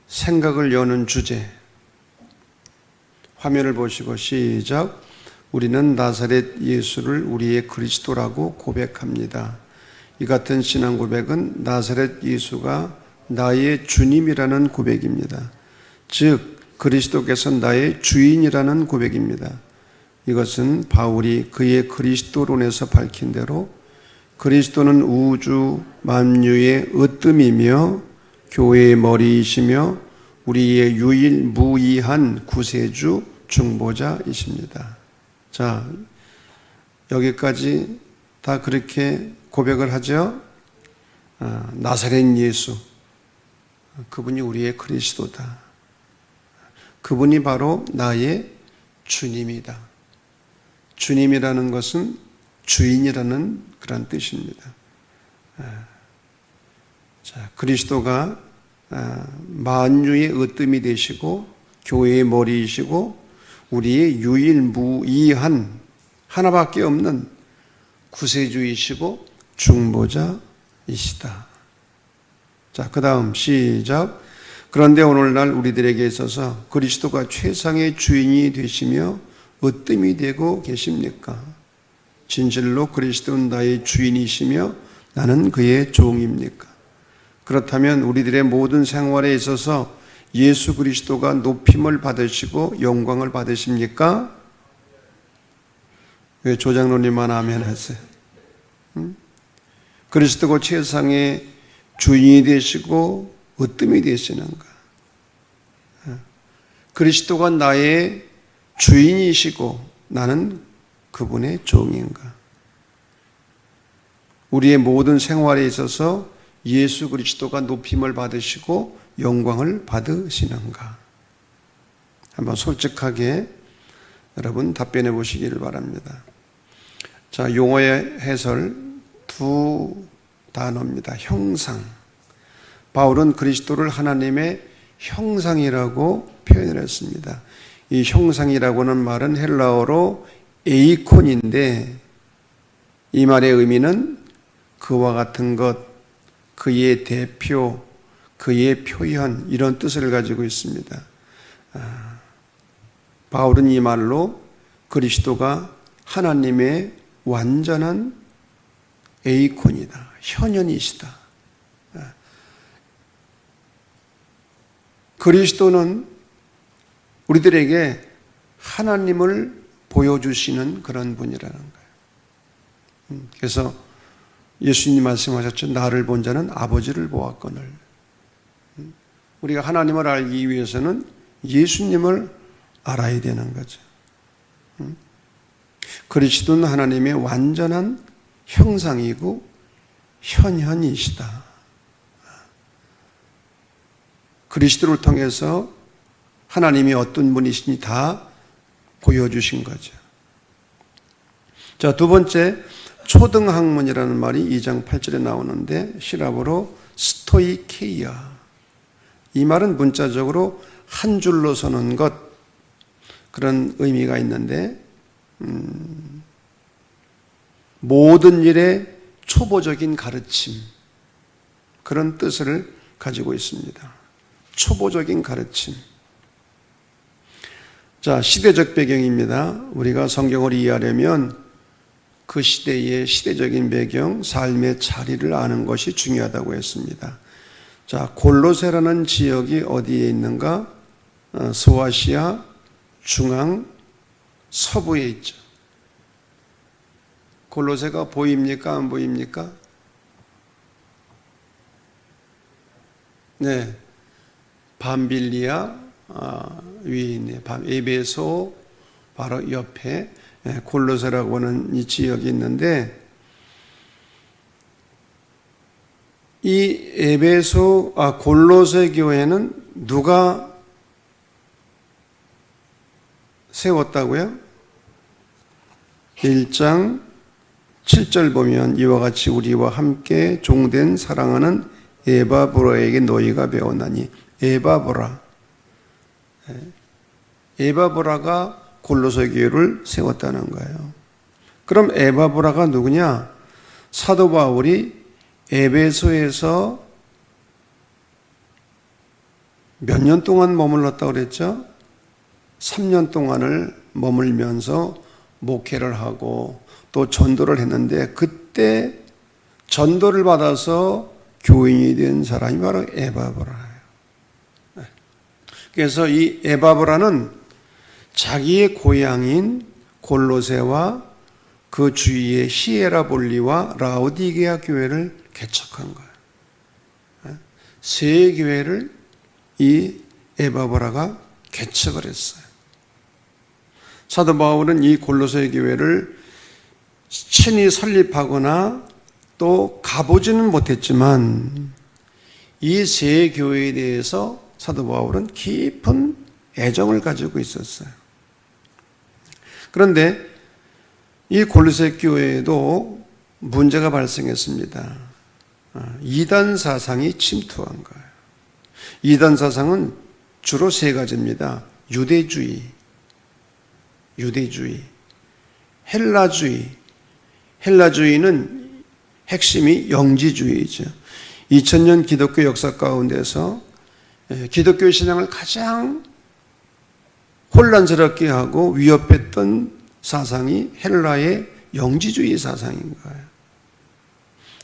생각을 여는 주제. 화면을 보시고 시작. 우리는 나사렛 예수를 우리의 그리스도라고 고백합니다. 이 같은 신앙 고백은 나사렛 예수가 나의 주님이라는 고백입니다. 즉 그리스도께서 나의 주인이라는 고백입니다. 이것은 바울이 그의 그리스도론에서 밝힌 대로 그리스도는 우주 만유의 으뜸이며 교회의 머리이시며 우리의 유일무이한 구세주 중보자이십니다. 자, 여기까지 다 그렇게 고백을 하죠. 나사렛 예수, 그분이 우리의 그리스도다. 그분이 바로 나의 주님이다. 주님이라는 것은 주인이라는 그런 뜻입니다. 자, 그리스도가 만유의 으뜸이 되시고 교회의 머리이시고 우리의 유일무이한 하나밖에 없는 구세주이시고 중보자이시다. 자, 그 다음 시작. 그런데 오늘날 우리들에게 있어서 그리스도가 최상의 주인이 되시며 으뜸이 되고 계십니까? 진실로 그리스도는 나의 주인이시며 나는 그의 종입니까? 그렇다면 우리들의 모든 생활에 있어서 예수 그리스도가 높임을 받으시고 영광을 받으십니까? 왜 조장로님만 아멘 하세요? 그리스도가 최상의 주인이 되시고 으뜸이 되시는가? 그리스도가 나의 주인이시고 나는 그분의 종인가? 우리의 모든 생활에 있어서 예수 그리스도가 높임을 받으시고 영광을 받으시는가? 한번 솔직하게 여러분 답변해 보시기를 바랍니다. 자, 용어의 해설 두 단어입니다. 형상. 바울은 그리스도를 하나님의 형상이라고 표현을 했습니다. 이 형상이라고는 말은 헬라어로 에이콘인데 이 말의 의미는 그와 같은 것, 그의 대표, 그의 표현 이런 뜻을 가지고 있습니다. 바울은 이 말로 그리스도가 하나님의 완전한 에이콘이다, 현현이시다. 그리스도는 우리들에게 하나님을 보여주시는 그런 분이라는 거예요. 그래서 예수님 말씀하셨죠. 나를 본 자는 아버지를 보았거늘. 우리가 하나님을 알기 위해서는 예수님을 알아야 되는 거죠. 그리스도는 하나님의 완전한 형상이고 현현이시다. 그리스도를 통해서 하나님이 어떤 분이시니 다 보여주신 거죠. 자, 두 번째, 초등학문이라는 말이 2장 8절에 나오는데 시랍어로 스토이케이아. 이 말은 문자적으로 한 줄로 서는 것, 그런 의미가 있는데 모든 일의 초보적인 가르침, 그런 뜻을 가지고 있습니다. 초보적인 가르침. 자, 시대적 배경입니다. 우리가 성경을 이해하려면 그 시대의 시대적인 배경, 삶의 자리를 아는 것이 중요하다고 했습니다. 자, 골로새라는 지역이 어디에 있는가? 소아시아 중앙 서부에 있죠. 골로새가 보입니까? 안 보입니까? 네. 밤빌리아 위에 있네요. 에베소 바로 옆에 골로새라고 하는 이 지역이 있는데 이 골로새 교회는 누가 세웠다고요? 1장 7절 보면 이와 같이 우리와 함께 종된 사랑하는 에바브라에게 너희가 배웠나니. 에바브라가 골로새 교회를 세웠다는 거예요. 그럼 에바브라가 누구냐? 사도 바울이 에베소에서 몇 년 동안 머물렀다고 그랬죠? 3년 동안을 머물면서 목회를 하고 또 전도를 했는데, 그때 전도를 받아서 교인이 된 사람이 바로 에바브라예요. 그래서 이 에바브라는 자기의 고향인 골로새와 그 주위의 히에라볼리와 라오디게아 교회를 개척한 거예요. 세 교회를 이 에바브라가 개척을 했어요. 사도 바울은 이 골로새 교회를 친히 설립하거나 또 가보지는 못했지만 이 세 교회에 대해서 사도 바울은 깊은 애정을 가지고 있었어요. 그런데 이 골로새 교회에도 문제가 발생했습니다. 이단 사상이 침투한 거예요. 이단 사상은 주로 세 가지입니다. 유대주의, 헬라주의는 핵심이 영지주의죠. 2000년 기독교 역사 가운데서 기독교 신앙을 가장 혼란스럽게 하고 위협했던 사상이 헬라의 영지주의 사상인 거예요.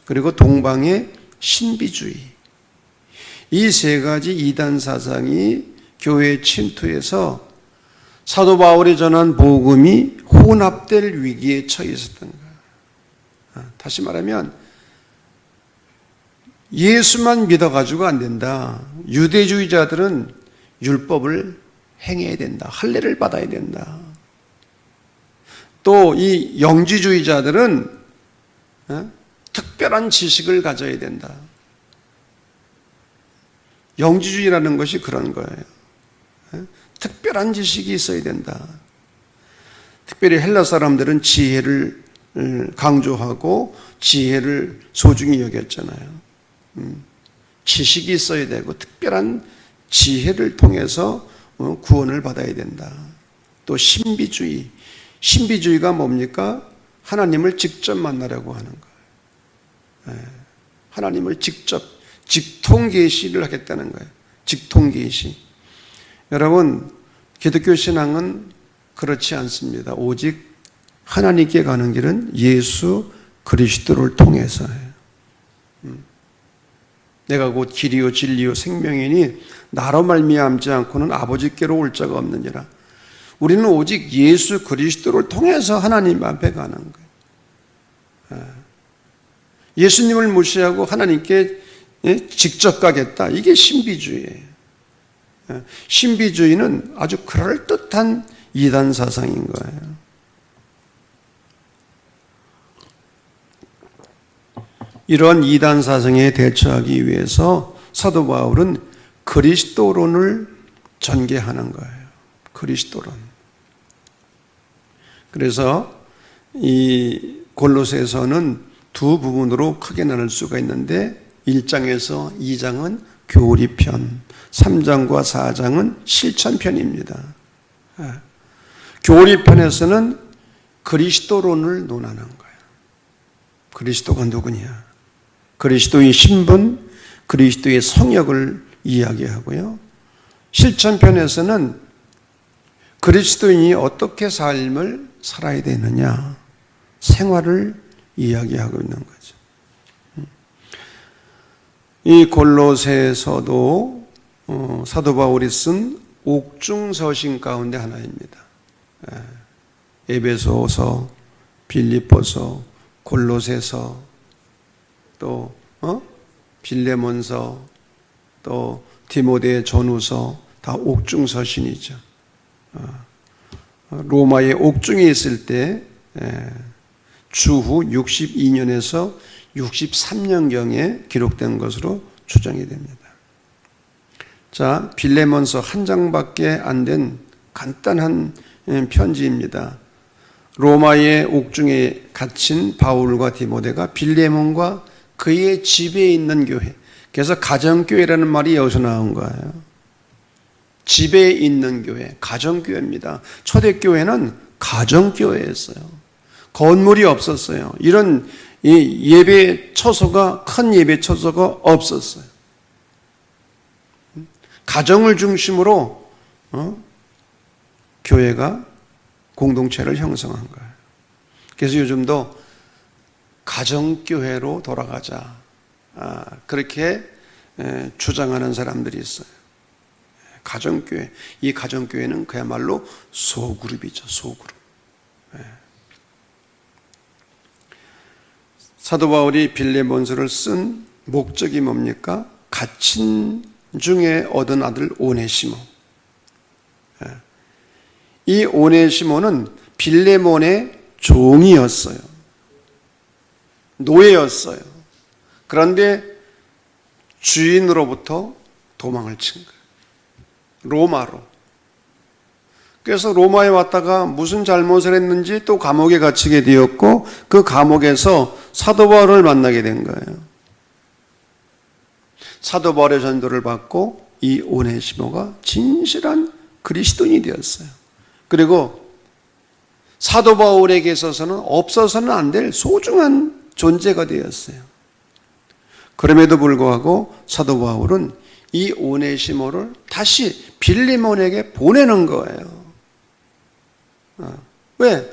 그리고 동방의 신비주의. 이 세 가지 이단 사상이 교회에 침투해서 사도 바울이 전한 복음이 혼합될 위기에 처해 있었던 거예요. 다시 말하면 예수만 믿어가지고 안 된다. 유대주의자들은 율법을 행해야 된다. 할례를 받아야 된다. 또 이 영지주의자들은 특별한 지식을 가져야 된다. 영지주의라는 것이 그런 거예요. 특별한 지식이 있어야 된다. 특별히 헬라 사람들은 지혜를 강조하고 지혜를 소중히 여겼잖아요. 지식이 있어야 되고 특별한 지혜를 통해서 구원을 받아야 된다. 또 신비주의가 뭡니까? 하나님을 직접 만나려고 하는 거예요. 하나님을 직접 직통계시를 하겠다는 거예요. 직통계시. 여러분, 기독교 신앙은 그렇지 않습니다. 오직 하나님께 가는 길은 예수 그리스도를 통해서예요. 내가 곧 길이요 진리요 생명이니 나로 말미암지 않고는 아버지께로 올 자가 없느니라. 우리는 오직 예수 그리스도를 통해서 하나님 앞에 가는 거예요. 예수님을 무시하고 하나님께 직접 가겠다. 이게 신비주의예요. 신비주의는 아주 그럴듯한 이단 사상인 거예요. 이러한 이단 사상에 대처하기 위해서 사도 바울은 그리스도론을 전개하는 거예요. 그리스도론. 그래서 이 골로새서는 두 부분으로 크게 나눌 수가 있는데 1장에서 2장은 교리편, 3장과 4장은 실천편입니다. 교리편에서는 그리스도론을 논하는 거예요. 그리스도가 누구냐? 그리스도의 신분, 그리스도의 성역을 이야기하고요. 실천편에서는 그리스도인이 어떻게 삶을 살아야 되느냐, 생활을 이야기하고 있는 거죠. 이 골로새서도 사도 바울이 쓴 옥중서신 가운데 하나입니다. 에베소서, 빌립보서, 골로새서, 또 빌레몬서, 또 디모데 전후서, 다 옥중서신이죠. 로마의 옥중에 있을 때 주후 62년에서 63년경에 기록된 것으로 추정이 됩니다. 자, 빌레몬서 한 장밖에 안 된 간단한 편지입니다. 로마의 옥중에 갇힌 바울과 디모데가 빌레몬과 그의 집에 있는 교회, 그래서 가정교회라는 말이 여기서 나온 거예요. 집에 있는 교회, 가정교회입니다. 초대교회는 가정교회였어요. 건물이 없었어요. 이런 예배 처소가, 큰 예배 처소가 없었어요. 가정을 중심으로 교회가 공동체를 형성한 거예요. 그래서 요즘도 가정교회로 돌아가자, 그렇게 주장하는 사람들이 있어요. 가정교회. 이 가정교회는 그야말로 소그룹이죠. 소그룹. 사도 바울이 빌레몬서를 쓴 목적이 뭡니까? 갇힌 중에 얻은 아들 오네시모. 이 오네시모는 빌레몬의 종이었어요. 노예였어요. 그런데 주인으로부터 도망을 친 거예요. 로마로. 그래서 로마에 왔다가 무슨 잘못을 했는지 또 감옥에 갇히게 되었고, 그 감옥에서 사도 바울을 만나게 된 거예요. 사도 바울의 전도를 받고 이 오네시모가 진실한 그리스도인이 되었어요. 그리고 사도 바울에게 있어서는 없어서는 안 될 소중한 존재가 되었어요. 그럼에도 불구하고 사도 바울은 이 오네시모를 다시 빌레몬에게 보내는 거예요. 왜?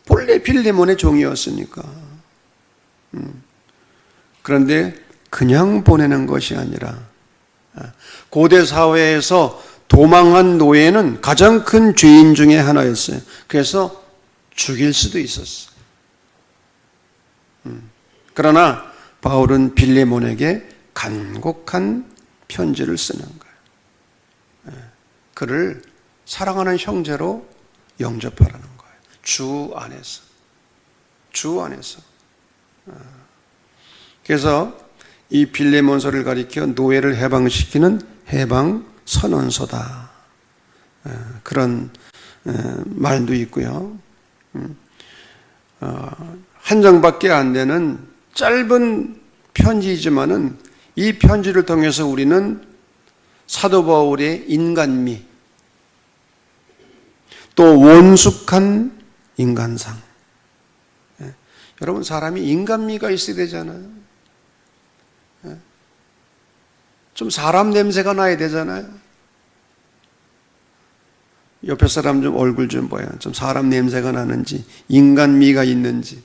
본래 빌레몬의 종이었으니까. 그런데 그냥 보내는 것이 아니라 고대 사회에서 도망한 노예는 가장 큰 죄인 중에 하나였어요. 그래서 죽일 수도 있었어요. 그러나 바울은 빌레몬에게 간곡한 편지를 쓰는 거예요. 그를 사랑하는 형제로 영접하라는 거예요. 주 안에서. 주 안에서. 그래서 이 빌레몬서를 가리켜 노예를 해방시키는 해방 선언서다. 그런 말도 있고요. 한 장밖에 안 되는 짧은 편지이지만은 이 편지를 통해서 우리는 사도 바울의 인간미, 또 원숙한 인간상. 여러분, 사람이 인간미가 있어야 되잖아요. 좀 사람 냄새가 나야 되잖아요. 옆에 사람 좀 얼굴 좀 봐요. 좀 사람 냄새가 나는지, 인간미가 있는지.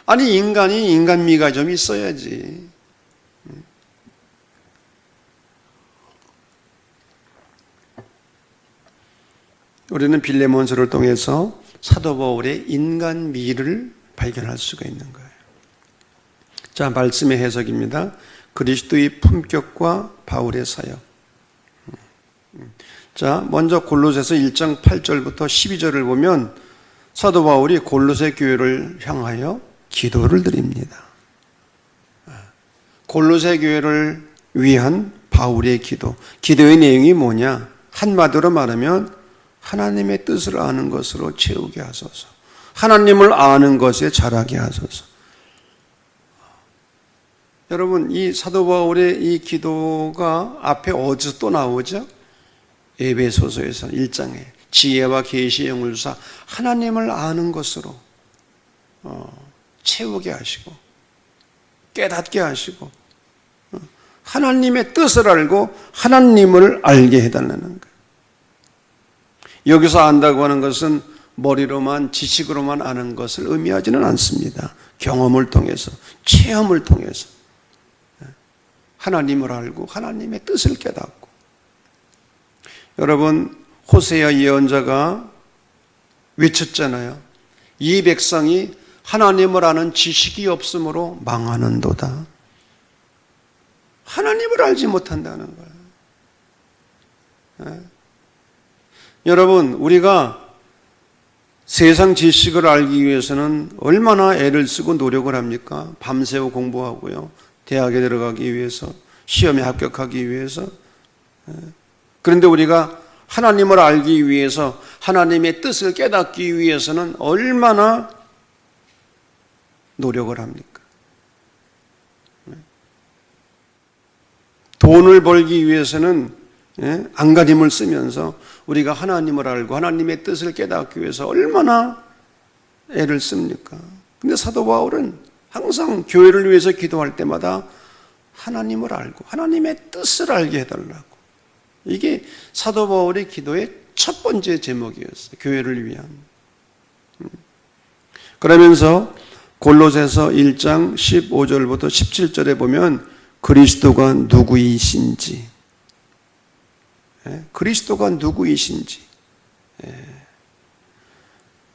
아니, 인간이 인간미가 좀 있어야지. 우리는 빌레몬서를 통해서 사도 바울의 인간미를 발견할 수가 있는 거예요. 자, 말씀의 해석입니다. 그리스도의 품격과 바울의 사역. 자, 먼저 골로새서 1장 8절부터 12절을 보면 사도 바울이 골로새 교회를 향하여 기도를 드립니다. 골로새 교회를 위한 바울의 기도. 기도의 내용이 뭐냐? 한마디로 말하면 하나님의 뜻을 아는 것으로 채우게 하소서. 하나님을 아는 것에 자라게 하소서. 여러분, 이 사도 바울의 이 기도가 앞에 어디서 또 나오죠? 에베소서에서 1장에 지혜와 계시의 영을 주사 하나님을 아는 것으로 채우게 하시고 깨닫게 하시고 하나님의 뜻을 알고 하나님을 알게 해달라는 거예요. 여기서 안다고 하는 것은 머리로만 지식으로만 아는 것을 의미하지는 않습니다. 경험을 통해서, 체험을 통해서 하나님을 알고 하나님의 뜻을 깨닫고. 여러분, 호세아 예언자가 외쳤잖아요. 이 백성이 하나님을 아는 지식이 없으므로 망하는도다. 하나님을 알지 못한다는 거예요. 여러분, 우리가 세상 지식을 알기 위해서는 얼마나 애를 쓰고 노력을 합니까? 밤새워 공부하고요. 대학에 들어가기 위해서, 시험에 합격하기 위해서. 그런데 우리가 하나님을 알기 위해서, 하나님의 뜻을 깨닫기 위해서는 얼마나 노력을 합니까? 돈을 벌기 위해서는 안간힘을 쓰면서 우리가 하나님을 알고 하나님의 뜻을 깨닫기 위해서 얼마나 애를 씁니까? 근데 사도 바울은 항상 교회를 위해서 기도할 때마다 하나님을 알고 하나님의 뜻을 알게 해달라고. 이게 사도 바울의 기도의 첫 번째 제목이었어요. 교회를 위한. 그러면서 골로새서 1장 15절부터 17절에 보면 그리스도가 누구이신지, 그리스도가 누구이신지,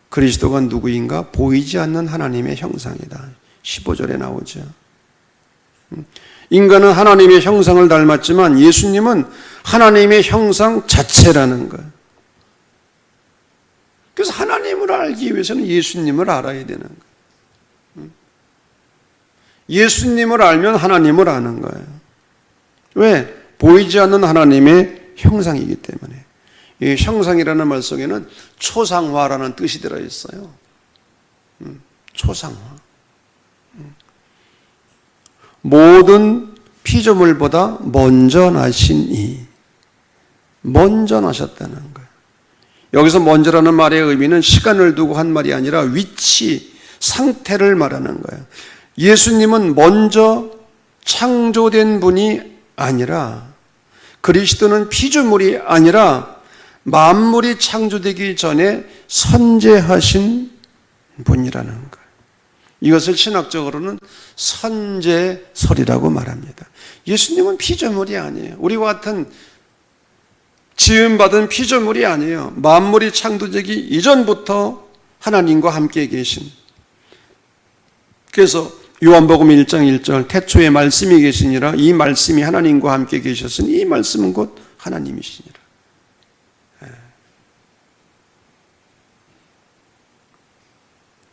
그리스도가 누구인가? 보이지 않는 하나님의 형상이다. 15절에 나오죠. 인간은 하나님의 형상을 닮았지만 예수님은 하나님의 형상 자체라는 거예요. 그래서 하나님을 알기 위해서는 예수님을 알아야 되는 거예요. 예수님을 알면 하나님을 아는 거예요. 왜? 보이지 않는 하나님의 형상이기 때문에. 이 형상이라는 말 속에는 초상화라는 뜻이 들어있어요. 초상화. 모든 피조물보다 먼저 나신 이. 먼저 나셨다는 거예요. 여기서 먼저라는 말의 의미는 시간을 두고 한 말이 아니라 위치, 상태를 말하는 거예요. 예수님은 먼저 창조된 분이 아니라, 그리스도는 피조물이 아니라 만물이 창조되기 전에 선재하신 분이라는 거예요. 이것을 신학적으로는 선재설이라고 말합니다. 예수님은 피조물이 아니에요. 우리와 같은 지음받은 피조물이 아니에요. 만물이 창조되기 이전부터 하나님과 함께 계신. 그래서 요한복음 1장 1절 태초에 말씀이 계시니라 이 말씀이 하나님과 함께 계셨으니 이 말씀은 곧 하나님이시니라.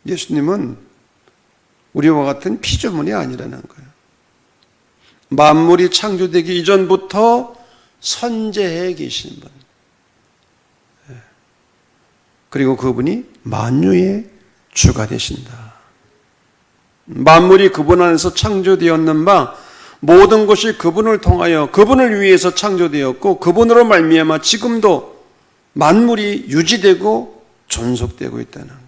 예수님은 우리와 같은 피조물이 아니라는 거예요. 만물이 창조되기 이전부터 선재해 계신 분. 그리고 그분이 만유의 주가 되신다. 만물이 그분 안에서 창조되었는 바 모든 것이 그분을 통하여 그분을 위해서 창조되었고 그분으로 말미암아 지금도 만물이 유지되고 존속되고 있다는 거예요.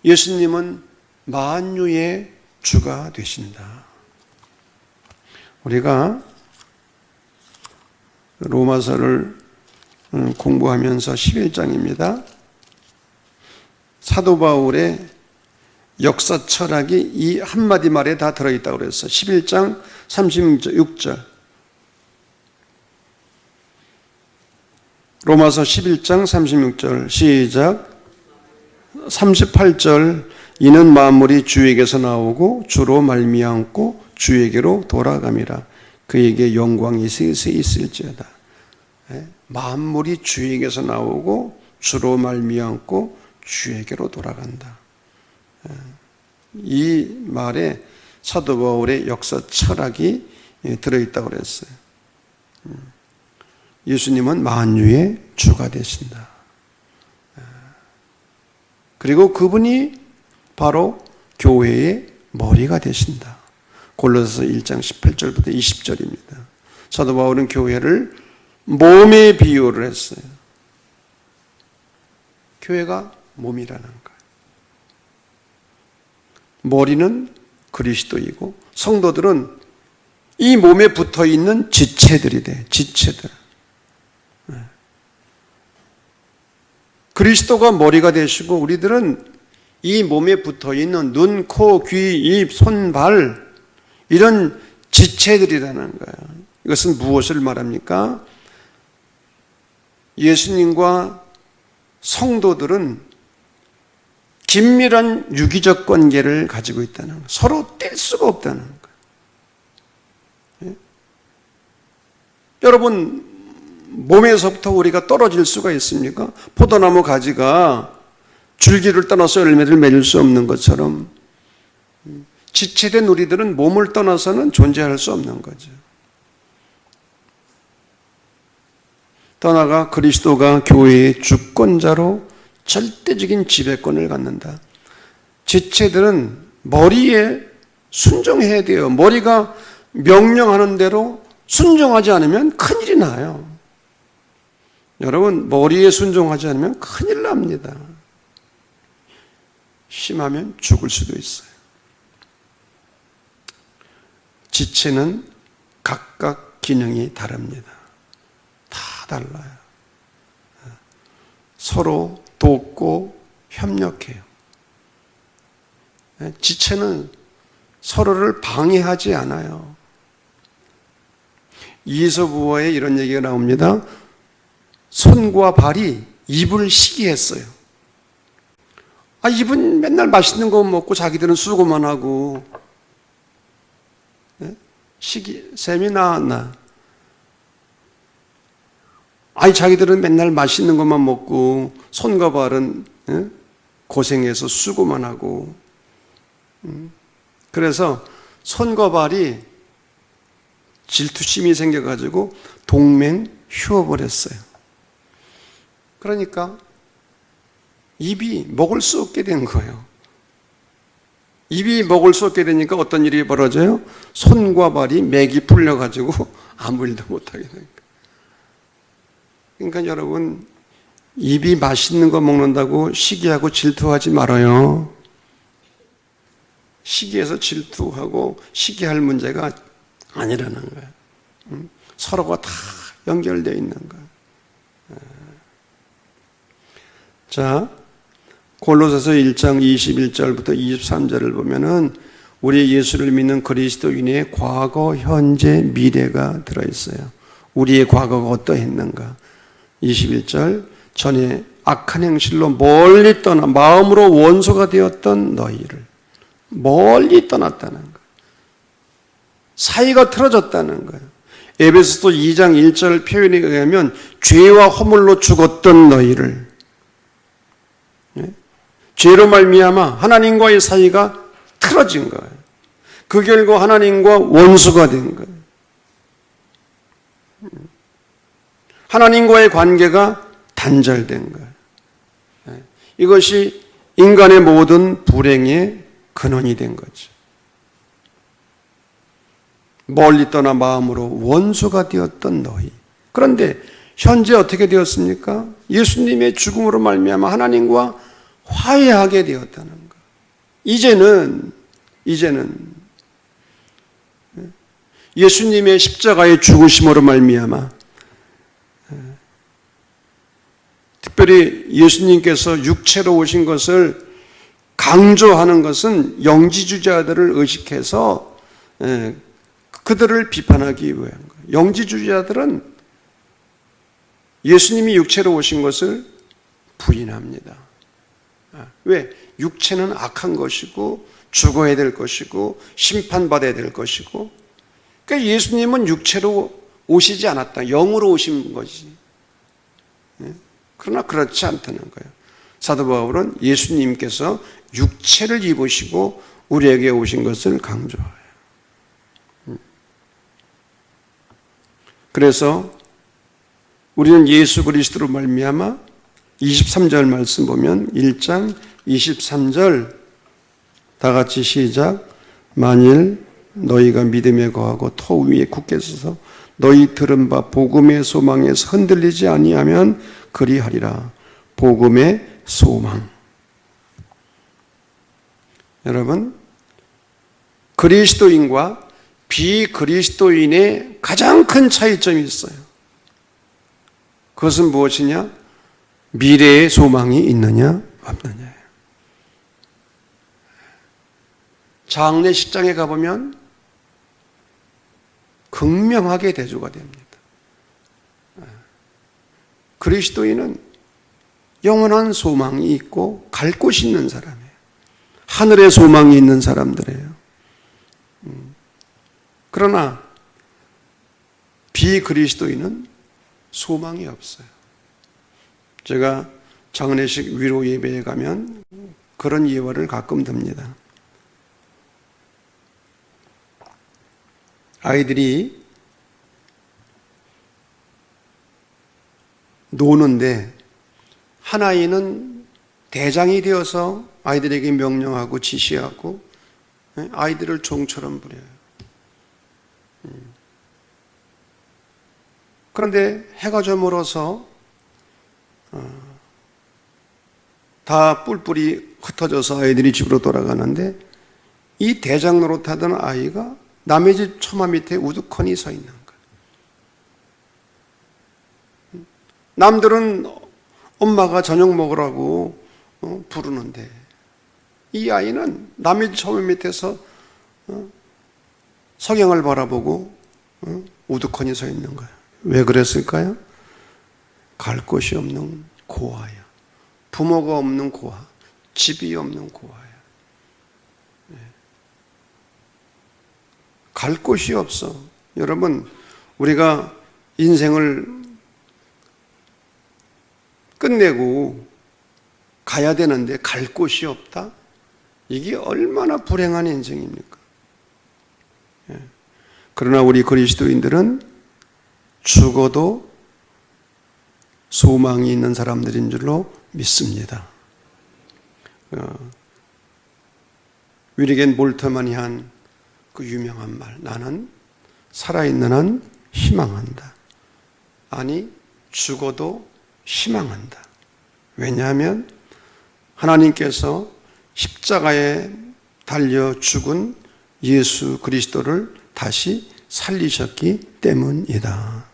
예수님은 만유의 주가 되신다. 우리가 로마서를 공부하면서 11장입니다. 사도 바울의 역사 철학이 이 한마디 말에 다 들어있다고 그랬어요. 11장 36절. 로마서 11장 36절 시작. 38절 이는 만물이 주에게서 나오고 주로 말미암고 주에게로 돌아감이라. 그에게 영광이 세세 있을지어다. 만물이 주에게서 나오고 주로 말미암고 주에게로 돌아간다. 이 말에 사도 바울의 역사 철학이 들어있다고 그랬어요. 예수님은 만유의 주가 되신다. 그리고 그분이 바로 교회의 머리가 되신다. 골로새서 1장 18절부터 20절입니다. 사도 바울은 교회를 몸에 비유를 했어요. 교회가 몸이라는 거예요. 머리는 그리스도이고 성도들은 이 몸에 붙어있는 지체들이 돼. 지체들. 그리스도가 머리가 되시고 우리들은 이 몸에 붙어있는 눈, 코, 귀, 입, 손, 발 이런 지체들이라는 거예요. 이것은 무엇을 말합니까? 예수님과 성도들은 긴밀한 유기적 관계를 가지고 있다는 거예요. 서로 뗄 수가 없다는 거예요. 여러분 몸에서부터 우리가 떨어질 수가 있습니까? 포도나무 가지가 줄기를 떠나서 열매를 맺을 수 없는 것처럼 지체된 우리들은 몸을 떠나서는 존재할 수 없는 거죠. 떠나가 그리스도가 교회의 주권자로 절대적인 지배권을 갖는다. 지체들은 머리에 순종해야 돼요. 머리가 명령하는 대로 순종하지 않으면 큰일이 나요. 여러분 머리에 순종하지 않으면 큰일 납니다. 심하면 죽을 수도 있어요. 지체는 각각 기능이 다릅니다. 다 달라요. 서로 돕고 협력해요. 지체는 서로를 방해하지 않아요. 이소부어에 이런 얘기가 나옵니다. 손과 발이 입을 시기했어요. 입은 맨날 맛있는 거 먹고 자기들은 수고만 하고 셈이 나왔나? 자기들은 맨날 맛있는 것만 먹고 손과 발은 고생해서 수고만 하고 그래서 손과 발이 질투심이 생겨가지고 동맹 휴업을 했어요. 그러니까 입이 먹을 수 없게 된 거예요. 입이 먹을 수 없게 되니까 어떤 일이 벌어져요? 손과 발이 맥이 풀려가지고 아무 일도 못하게 되니까. 그러니까 여러분, 입이 맛있는 거 먹는다고 시기하고 질투하지 말아요. 시기해서 질투하고 시기할 문제가 아니라는 거예요. 서로가 다 연결되어 있는 거예요. 자, 골로새서 1장 21절부터 23절을 보면은 우리 예수를 믿는 그리스도인의 과거, 현재, 미래가 들어있어요. 우리의 과거가 어떠했는가? 21절, 전에 악한 행실로 멀리 떠나 마음으로 원수가 되었던 너희를 멀리 떠났다는 거예요. 사이가 틀어졌다는 거예요. 에베소서 2장 1절 표현에 의하면 죄와 허물로 죽었던 너희를, 죄로 말미암아 하나님과의 사이가 틀어진 거예요. 그 결과 하나님과 원수가 된 거예요. 하나님과의 관계가 단절된 거예요. 이것이 인간의 모든 불행의 근원이 된 거죠. 멀리 떠나 마음으로 원수가 되었던 너희. 그런데 현재 어떻게 되었습니까? 예수님의 죽음으로 말미암아 하나님과 화해하게 되었다는 것. 이제는 예수님의 십자가의 죽으심으로 말미암아 특별히 예수님께서 육체로 오신 것을 강조하는 것은 영지주의자들을 의식해서 그들을 비판하기 위한 거예요. 영지주의자들은 예수님이 육체로 오신 것을 부인합니다. 왜? 육체는 악한 것이고 죽어야 될 것이고 심판받아야 될 것이고, 그러니까 예수님은 육체로 오시지 않았다. 영으로 오신 거지. 그러나 그렇지 않다는 거예요. 사도 바울은 예수님께서 육체를 입으시고 우리에게 오신 것을 강조해요. 그래서 우리는 예수 그리스도로 말미암아 23절 말씀 보면 1장 23절 다 같이 시작. 만일 너희가 믿음에 거하고 토 위에 굳게 서서 너희 들은 바 복음의 소망에서 흔들리지 아니하면 그리하리라. 복음의 소망. 여러분, 그리스도인과 비그리스도인의 가장 큰 차이점이 있어요. 그것은 무엇이냐? 미래의 소망이 있느냐 없느냐예요. 장례식장에 가보면 극명하게 대조가 됩니다. 그리스도인은 영원한 소망이 있고 갈 곳이 있는 사람이에요. 하늘의 소망이 있는 사람들이에요. 그러나 비그리스도인은 소망이 없어요. 제가 장례식 위로 예배에 가면 그런 예화를 가끔 듭니다. 아이들이 노는데 한 아이는 대장이 되어서 아이들에게 명령하고 지시하고 아이들을 종처럼 부려요. 그런데 해가 저물어서 다 뿔뿔이 흩어져서 아이들이 집으로 돌아가는데 이 대장 노릇하던 아이가 남의 집 처마 밑에 우두커니 서 있는 거예요. 남들은 엄마가 저녁 먹으라고 부르는데 이 아이는 남의 집 처마 밑에서 석양을 바라보고 우두커니 서 있는 거예요. 왜 그랬을까요? 갈 곳이 없는 고아야. 부모가 없는 고아, 집이 없는 고아야. 갈 곳이 없어. 여러분, 우리가 인생을 끝내고 가야 되는데 갈 곳이 없다? 이게 얼마나 불행한 인생입니까? 그러나 우리 그리스도인들은 죽어도 소망이 있는 사람들인 줄로 믿습니다. 윌리겐 볼터만이 한 그 유명한 말, 나는 살아있는 한 희망한다. 아니, 죽어도 희망한다. 왜냐하면 하나님께서 십자가에 달려 죽은 예수 그리스도를 다시 살리셨기 때문이다.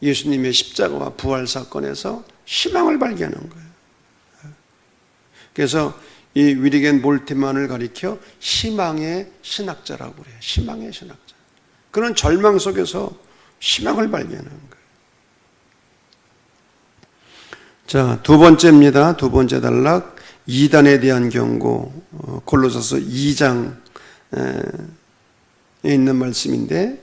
예수님의 십자가와 부활 사건에서 희망을 발견한 거예요. 그래서 이 윌리겐 몰티만을 가리켜 희망의 신학자라고 그래요. 희망의 신학자. 그런 절망 속에서 희망을 발견한 거예요. 자, 두 번째입니다. 두 번째 단락, 이단에 대한 경고. 골로새서 2장에 있는 말씀인데,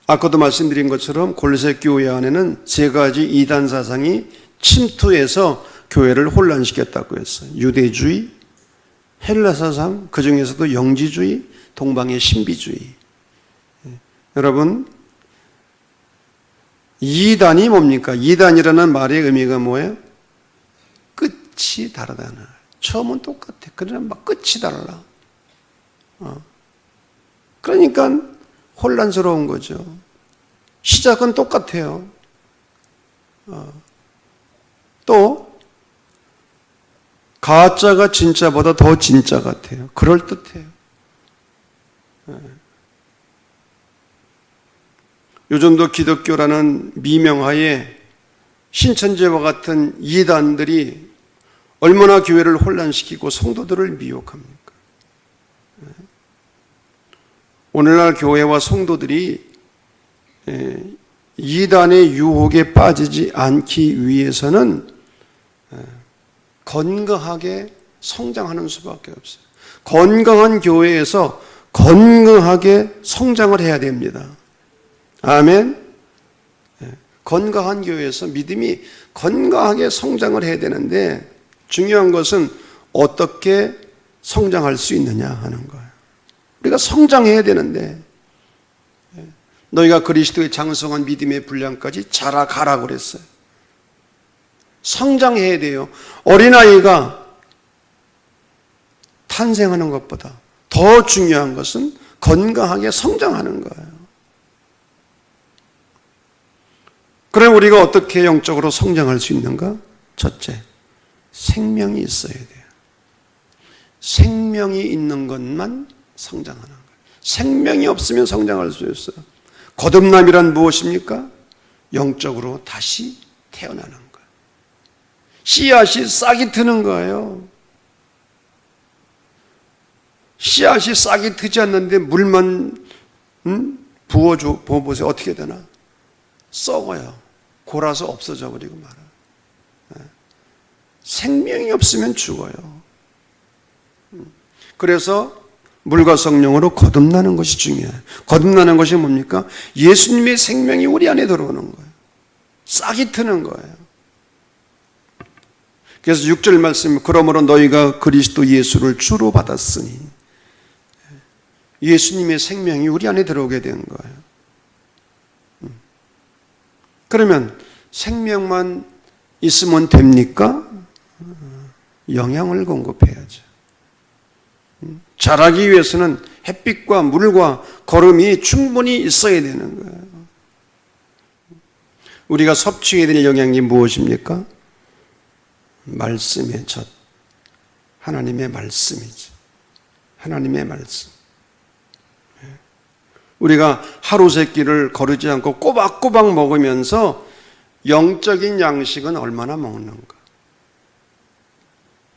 아까도 말씀드린 것처럼 골로새 교회 안에는 세 가지 이단 사상이 침투해서 교회를 혼란시켰다고 했어요. 유대주의, 헬라 사상, 그 중에서도 영지주의, 동방의 신비주의. 여러분, 이단이 뭡니까? 이단이라는 말의 의미가 뭐예요? 끝이 다르다는. 처음은 똑같아. 그러나 막 끝이 달라. 그러니까 혼란스러운 거죠. 시작은 똑같아요. 또 가짜가 진짜보다 더 진짜 같아요. 그럴듯해요. 요즘도 기독교라는 미명하에 신천지와 같은 이단들이 얼마나 교회를 혼란시키고 성도들을 미혹합니까? 오늘날 교회와 성도들이 이단의 유혹에 빠지지 않기 위해서는 건강하게 성장하는 수밖에 없어요. 건강한 교회에서 건강하게 성장을 해야 됩니다. 아멘. 건강한 교회에서 믿음이 건강하게 성장을 해야 되는데 중요한 것은 어떻게 성장할 수 있느냐 하는 거예요. 우리가 성장해야 되는데 너희가 그리스도의 장성한 믿음의 분량까지 자라가라고 그랬어요. 성장해야 돼요. 어린아이가 탄생하는 것보다 더 중요한 것은 건강하게 성장하는 거예요. 그럼 우리가 어떻게 영적으로 성장할 수 있는가? 첫째, 생명이 있어야 돼요. 생명이 있는 것만 성장하는 거예요. 생명이 없으면 성장할 수 없어요. 거듭남이란 무엇입니까? 영적으로 다시 태어나는 거예요. 씨앗이 싹이 트는 거예요. 씨앗이 싹이 트지 않는데 물만 부어보세요. 어떻게 되나? 썩어요. 골아서 없어져 버리고 말아요. 생명이 없으면 죽어요. 그래서 물과 성령으로 거듭나는 것이 중요해요. 거듭나는 것이 뭡니까? 예수님의 생명이 우리 안에 들어오는 거예요. 싹이 트는 거예요. 그래서 6절 말씀, 그러므로 너희가 그리스도 예수를 주로 받았으니, 예수님의 생명이 우리 안에 들어오게 된 거예요. 그러면 생명만 있으면 됩니까? 영양을 공급해야죠. 자라기 위해서는 햇빛과 물과 거름이 충분히 있어야 되는 거예요. 우리가 섭취해야 될 영양이 무엇입니까? 말씀의 젖, 하나님의 말씀이지. 하나님의 말씀. 우리가 하루 세 끼를 거르지 않고 꼬박꼬박 먹으면서 영적인 양식은 얼마나 먹는가?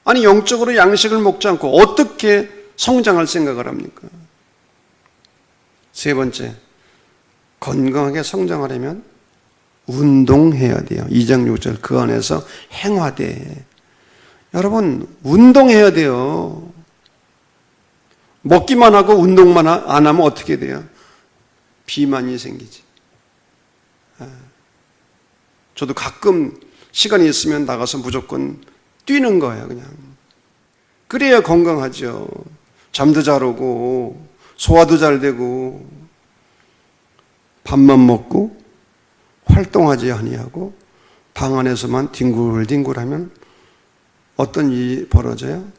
아니, 영적으로 양식을 먹지 않고 어떻게 성장할 생각을 합니까? 세 번째, 건강하게 성장하려면 운동해야 돼요. 2장 6절 그 안에서 행하되. 여러분, 운동해야 돼요. 먹기만 하고 운동만 안 하면 어떻게 돼요? 비만이 생기지. 저도 가끔 시간이 있으면 나가서 무조건 뛰는 거예요, 그냥. 그래야 건강하죠. 잠도 잘 오고, 소화도 잘 되고, 밥만 먹고, 활동하지 아니하고, 방 안에서만 뒹굴뒹굴하면 어떤 일이 벌어져요?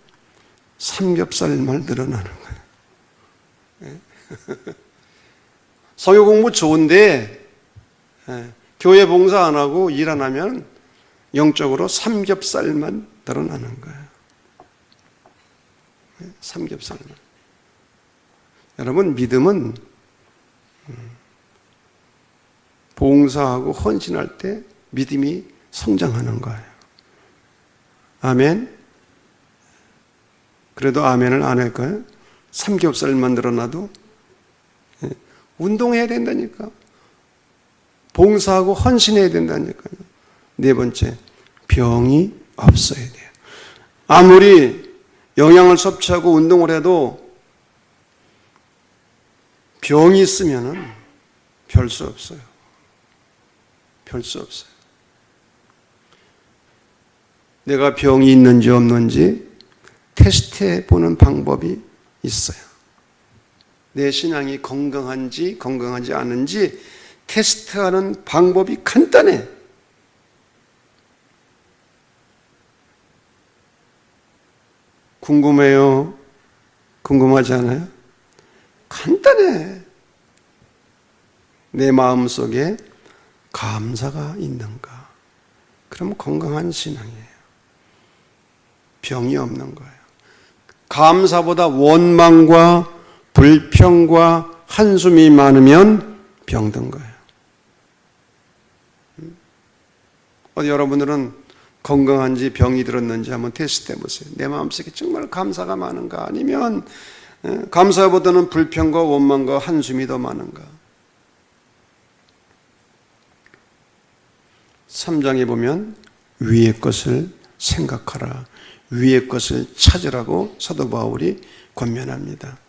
삼겹살만 늘어나는 거예요. 성경 공부 좋은데, 교회 봉사 안 하고 일 안 하면 영적으로 삼겹살만 늘어나는 거예요. 삼겹살만. 여러분, 믿음은 봉사하고 헌신할 때 믿음이 성장하는 거예요. 아멘? 그래도 아멘을 안 할까요? 삼겹살만 늘어나도 운동해야 된다니까. 봉사하고 헌신해야 된다니까요. 네 번째, 병이 없어야 돼요. 아무리 영양을 섭취하고 운동을 해도 병이 있으면은 별 수 없어요. 별 수 없어요. 내가 병이 있는지 없는지 테스트해 보는 방법이 있어요. 내 신앙이 건강한지 건강하지 않은지 테스트하는 방법이 간단해. 궁금해요? 궁금하지 않아요? 간단해. 내 마음속에 감사가 있는가? 그럼 건강한 신앙이에요. 병이 없는 거예요. 감사보다 원망과 불평과 한숨이 많으면 병든 거예요. 어디 여러분들은 건강한지 병이 들었는지 한번 테스트 해보세요. 내 마음속에 정말 감사가 많은가? 아니면 감사보다는 불평과 원망과 한숨이 더 많은가? 3장에 보면 위의 것을 생각하라. 위의 것을 찾으라고 사도 바울이 권면합니다.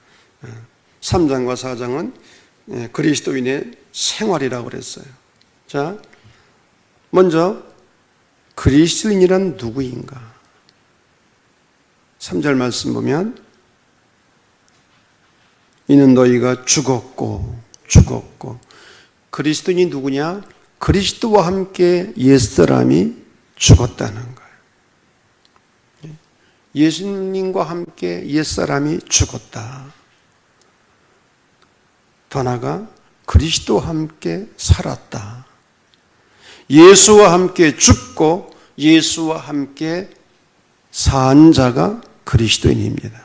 3장과 4장은 그리스도인의 생활이라고 그랬어요. 자, 먼저 그리스도인이란 누구인가? 3절 말씀 보면 이는 너희가 죽었고 그리스도인이 누구냐? 그리스도와 함께 옛사람이 죽었다는 거예요. 예수님과 함께 옛사람이 죽었다. 더 나아가 그리스도와 함께 살았다. 예수와 함께 죽고 예수와 함께 산 자가 그리스도인입니다.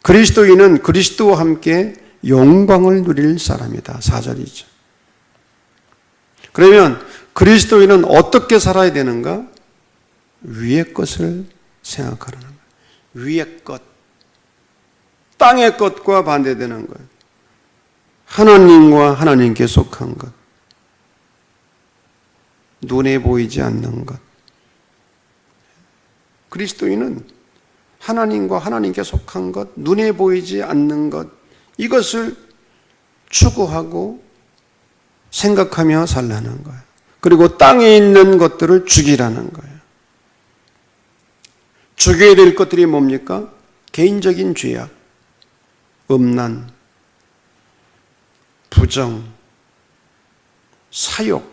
그리스도인은 그리스도와 함께 영광을 누릴 사람이다. 4절이죠. 그러면 그리스도인은 어떻게 살아야 되는가? 위의 것을 생각하라는 거예요. 위의 것. 땅의 것과 반대되는 거예요. 하나님과 하나님께 속한 것. 눈에 보이지 않는 것. 그리스도인은 하나님과 하나님께 속한 것, 눈에 보이지 않는 것, 이것을 추구하고 생각하며 살라는 거예요. 그리고 땅에 있는 것들을 죽이라는 거예요. 죽여야 될 것들이 뭡니까? 개인적인 죄악, 음란, 부정, 사욕,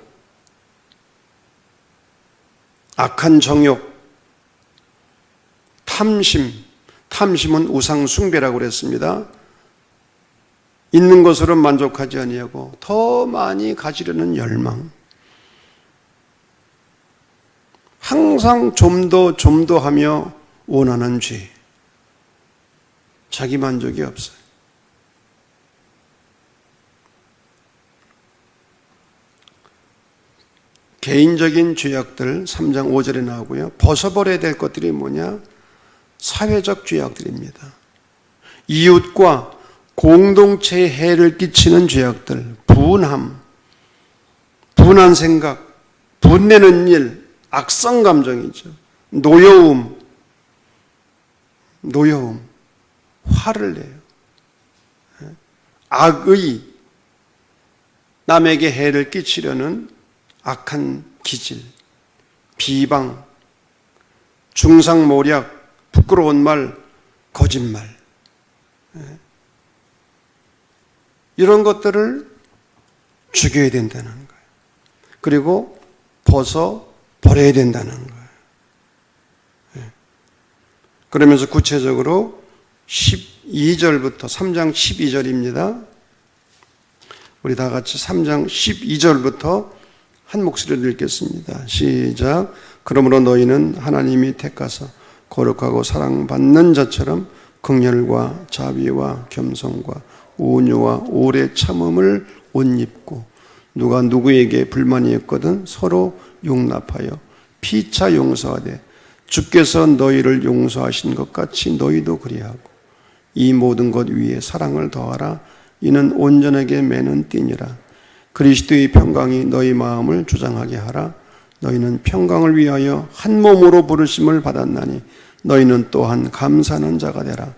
악한 정욕, 탐심. 탐심은 우상 숭배라고 그랬습니다. 있는 것으로 만족하지 아니하고 더 많이 가지려는 열망. 항상 좀 더 하며 원하는 죄. 자기 만족이 없어요. 개인적인 죄악들 3장 5절에 나오고요. 벗어버려야 될 것들이 뭐냐? 사회적 죄악들입니다. 이웃과 공동체에 해를 끼치는 죄악들, 분한 생각, 분내는 일, 악성 감정이죠. 노여움, 화를 내요. 악의, 남에게 해를 끼치려는 악한 기질, 비방, 중상모략, 부끄러운 말, 거짓말. 이런 것들을 죽여야 된다는 거예요. 그리고 벗어버려야 된다는 거예요. 그러면서 구체적으로 12절부터 3장 12절입니다. 우리 다 같이 3장 12절부터 한 목소리로 읽겠습니다. 시작. 그러므로 너희는 하나님이 택하사 거룩하고 사랑받는 자처럼 긍휼과 자비와 겸손과 온유와 오래 참음을 옷 입고 누가 누구에게 불만이 있거든 서로 용납하여 피차 용서하되 주께서 너희를 용서하신 것 같이 너희도 그리하고 이 모든 것 위에 사랑을 더하라. 이는 온전하게 매는 띠니라. 그리스도의 평강이 너희 마음을 주장하게 하라. 너희는 평강을 위하여 한 몸으로 부르심을 받았나니 너희는 또한 감사하는 자가 되라.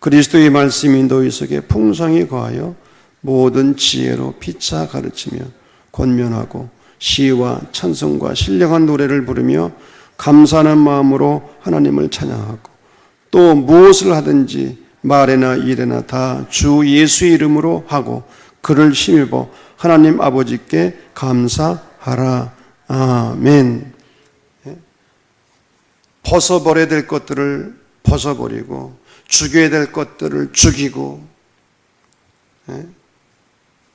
그리스도의 말씀이 너희 속에 풍성히 거하여 모든 지혜로 피차 가르치며 권면하고 시와 찬송과 신령한 노래를 부르며 감사하는 마음으로 하나님을 찬양하고 또 무엇을 하든지 말에나 일에나 다 주 예수의 이름으로 하고 그를 힘입어 하나님 아버지께 감사하라. 아멘. 벗어버려야 될 것들을 벗어버리고 죽여야 될 것들을 죽이고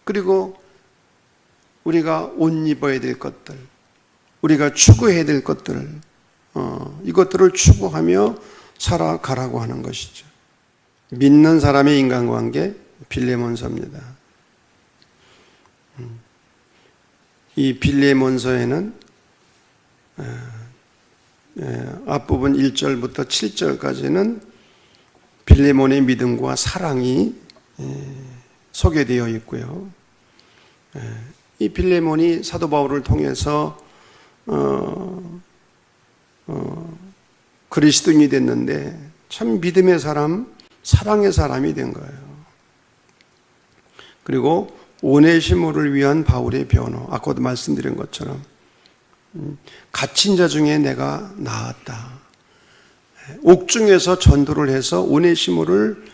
그리고 우리가 옷 입어야 될 것들, 우리가 추구해야 될 것들, 이것들을 추구하며 살아가라고 하는 것이죠. 믿는 사람의 인간관계, 빌레몬서입니다. 이 빌레몬서에는 앞부분 1절부터 7절까지는 빌레몬의 믿음과 사랑이 소개되어 있고요. 이 빌레몬이 사도 바울을 통해서 그리스도인이 됐는데 참 믿음의 사람, 사랑의 사람이 된 거예요. 그리고 오네시모를 위한 바울의 변호, 아까도 말씀드린 것처럼 갇힌 자 중에 내가 나았다. 옥중에서 전도를 해서 오네시모를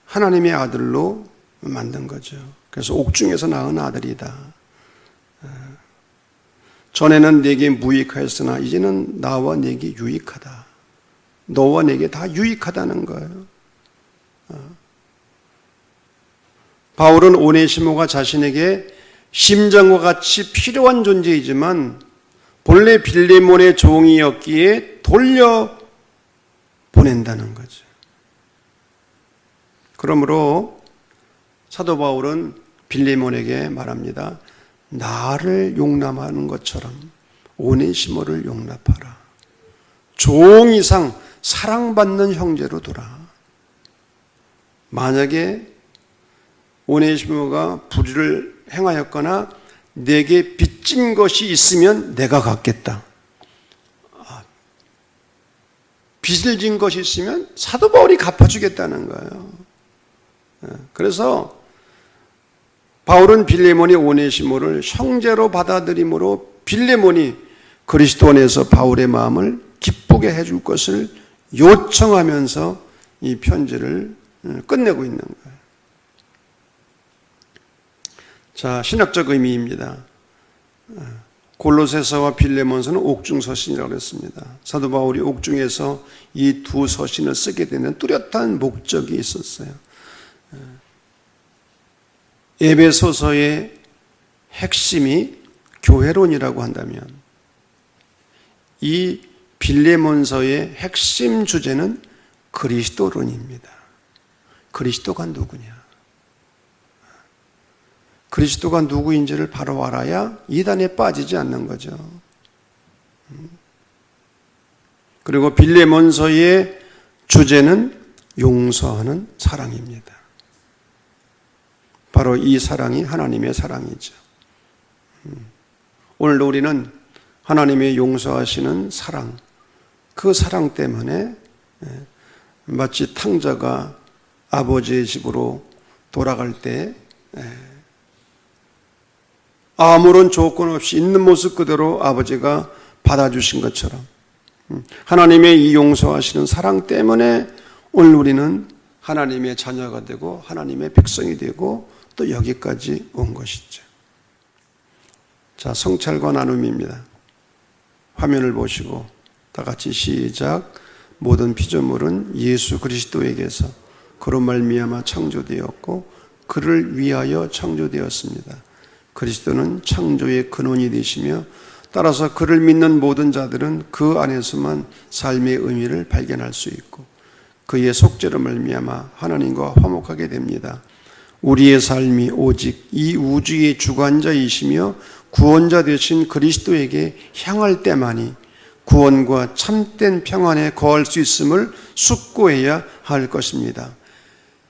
하나님의 아들로 만든 거죠. 그래서 옥중에서 낳은 아들이다. 전에는 내게 무익하였으나 이제는 나와 내게 유익하다. 너와 내게 다 유익하다는 거예요. 바울은 오네시모가 자신에게 심장과 같이 필요한 존재이지만 본래 빌레몬의 종이었기에 돌려 보낸다는 거죠. 그러므로 사도 바울은 빌레몬에게 말합니다. 나를 용납하는 것처럼 오네시모를 용납하라. 종 이상 사랑받는 형제로 두라. 만약에 오네시모가 불의를 행하였거나 내게 빚진 것이 있으면 내가 갚겠다. 빚을 진 것이 있으면 사도 바울이 갚아주겠다는 거예요. 그래서 바울은 빌레몬이 오네시모를 형제로 받아들임으로 빌레몬이 그리스도 안에서 바울의 마음을 기쁘게 해줄 것을 요청하면서 이 편지를 끝내고 있는 거예요. 자, 신학적 의미입니다. 골로새서와 빌레몬서는 옥중 서신이라고 했습니다. 사도 바울이 옥중에서 이 두 서신을 쓰게 되는 뚜렷한 목적이 있었어요. 에베소서의 핵심이 교회론이라고 한다면 이 빌레몬서의 핵심 주제는 그리스도론입니다. 그리스도가 누구냐? 그리스도가 누구인지를 바로 알아야 이단에 빠지지 않는 거죠. 그리고 빌레몬서의 주제는 용서하는 사랑입니다. 바로 이 사랑이 하나님의 사랑이죠. 오늘도 우리는 하나님의 용서하시는 사랑, 그 사랑 때문에 마치 탕자가 아버지의 집으로 돌아갈 때 아무런 조건 없이 있는 모습 그대로 아버지가 받아주신 것처럼 하나님의 이 용서하시는 사랑 때문에 오늘 우리는 하나님의 자녀가 되고 하나님의 백성이 되고 또 여기까지 온 것이죠. 자, 성찰과 나눔입니다. 화면을 보시고 다 같이 시작. 모든 피조물은 예수 그리스도에게서 그로 말미암아 창조되었고 그를 위하여 창조되었습니다. 그리스도는 창조의 근원이 되시며 따라서 그를 믿는 모든 자들은 그 안에서만 삶의 의미를 발견할 수 있고 그의 속죄로 말미암아 하나님과 화목하게 됩니다. 우리의 삶이 오직 이 우주의 주관자이시며 구원자 되신 그리스도에게 향할 때만이 구원과 참된 평안에 거할 수 있음을 숙고해야 할 것입니다.